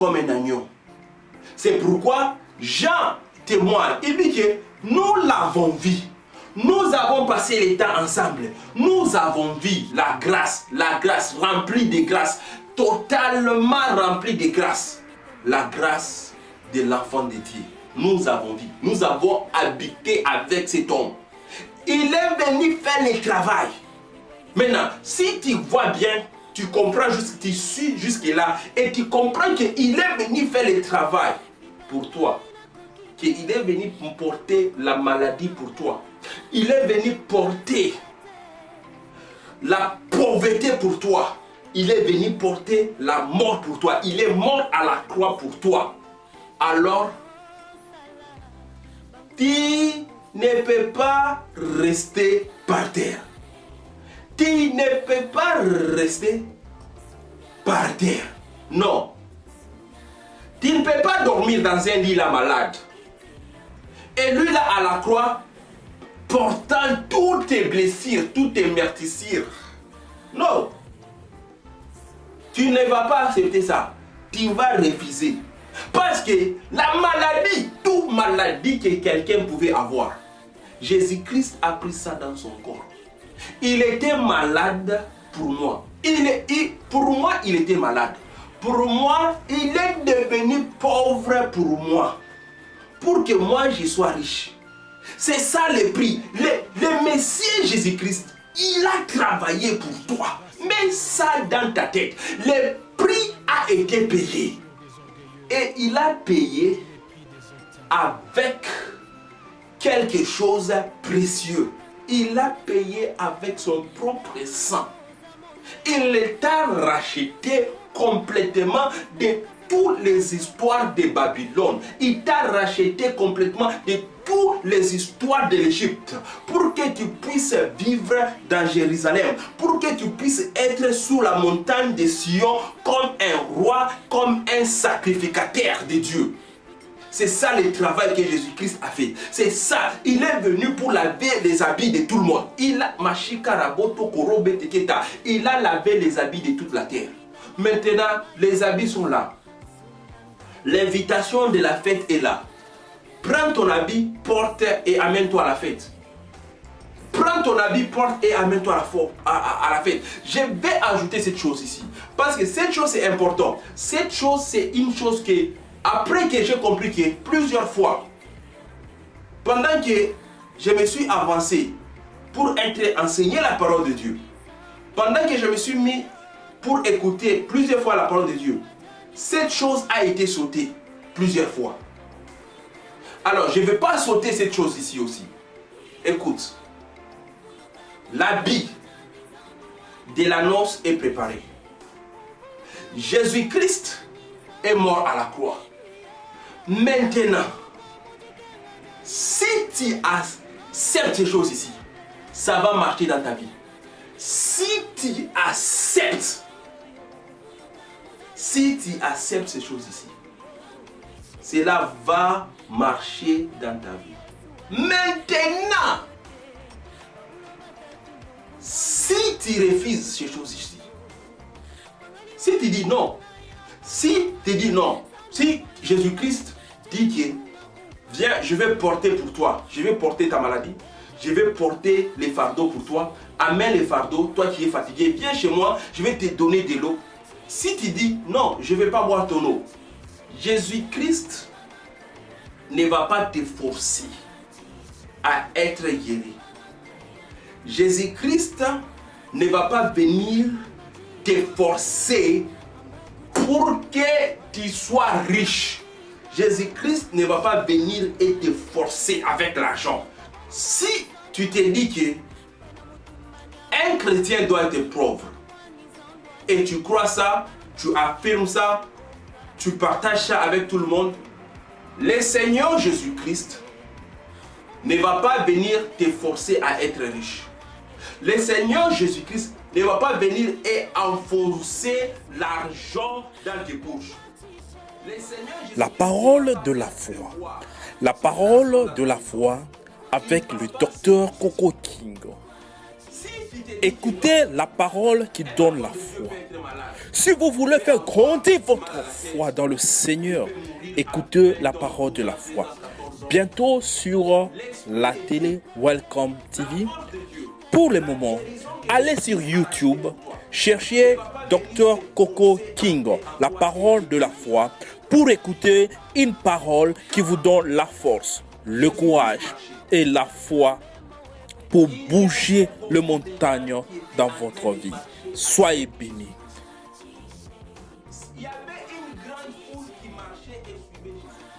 comme un agneau. C'est pourquoi Jean témoigne. Il dit que nous l'avons vu. Nous avons passé les temps ensemble. Nous avons vu la grâce remplie de grâce, totalement remplie de grâce. La grâce de l'enfant de Dieu. Nous avons vu. Nous avons habité avec cet homme. Il est venu faire le travail. Maintenant, si tu vois bien, tu comprends, tu suis jusque-là et tu comprends qu'il est venu faire le travail pour toi. Qu'il est venu porter la maladie pour toi. Il est venu porter la pauvreté pour toi. Il est venu porter la mort pour toi. Il est mort à la croix pour toi. Alors, tu ne peux pas rester par terre. Tu ne peux pas rester par terre. Non. Tu ne peux pas dormir dans un lit là malade. Et lui là à la croix, portant toutes tes blessures, toutes tes meurtrissures. Non. Tu ne vas pas accepter ça. Tu vas refuser. Parce que la maladie, toute maladie que quelqu'un pouvait avoir, Jésus-Christ a pris ça dans son corps. Il était malade pour moi. Pour moi, il était malade. Pour moi, il est devenu pauvre pour moi. Pour que moi, je sois riche. C'est ça le prix. Le Messie Jésus-Christ, il a travaillé pour toi. Mets ça dans ta tête. Le prix a été payé. Et il a payé avec quelque chose de précieux. Il a payé avec son propre sang. Il t'a racheté complètement de toutes les histoires de Babylone. Il t'a racheté complètement de toutes les histoires de l'Égypte. Pour que tu puisses vivre dans Jérusalem. Pour que tu puisses être sous la montagne de Sion comme un roi, comme un sacrificateur de Dieu. C'est ça le travail que Jésus-Christ a fait. C'est ça. Il est venu pour laver les habits de tout le monde. Il a lavé les habits de toute la terre. Maintenant, les habits sont là. L'invitation de la fête est là. Prends ton habit, porte et amène-toi à la fête. Prends ton habit, porte et amène-toi à la fête. Je vais ajouter cette chose ici. Parce que cette chose est importante. Cette chose, c'est une chose que, après que j'ai compris que plusieurs fois, pendant que je me suis avancé pour enseigner la parole de Dieu, pendant que je me suis mis pour écouter plusieurs fois la parole de Dieu, cette chose a été sautée plusieurs fois. Alors, je ne vais pas sauter cette chose ici aussi. Écoute, l'habit de la noce est préparé. Jésus-Christ est mort à la croix. Maintenant, si tu acceptes ces choses ici, ça va marcher dans ta vie. Si tu acceptes ces choses ici, cela va marcher dans ta vie. Maintenant, si tu refuses ces choses ici, si tu dis non, si Jésus-Christ dit que viens, je vais porter pour toi, je vais porter ta maladie, je vais porter les fardeaux pour toi, amène les fardeaux, toi qui es fatigué, viens chez moi, je vais te donner de l'eau. Si tu dis non, je ne vais pas boire ton eau, Jésus-Christ ne va pas te forcer à être guéri. Jésus-Christ ne va pas venir te forcer pour que tu sois riche. Jésus-Christ ne va pas venir et te forcer avec l'argent. Si tu te dis que un chrétien doit être pauvre et tu crois ça, tu affirmes ça, tu partages ça avec tout le monde, le Seigneur Jésus-Christ ne va pas venir te forcer à être riche. Le Seigneur Jésus-Christ ne va pas venir et enfoncer l'argent dans tes poches. La parole de la foi. La parole de la foi avec le docteur Coco King. Si Écoutez la parole qui donne la foi. Si vous voulez faire grandir votre foi dans le Seigneur, écoutez la parole de la foi. Bientôt sur la télé Welcome TV. Pour le moment, allez sur YouTube, cherchez Dr Coco King, la parole de la foi, pour écouter une parole qui vous donne la force, le courage et la foi pour bouger les montagnes dans votre vie. Soyez bénis. Il y avait une grande foule qui marchait et suivait Jésus.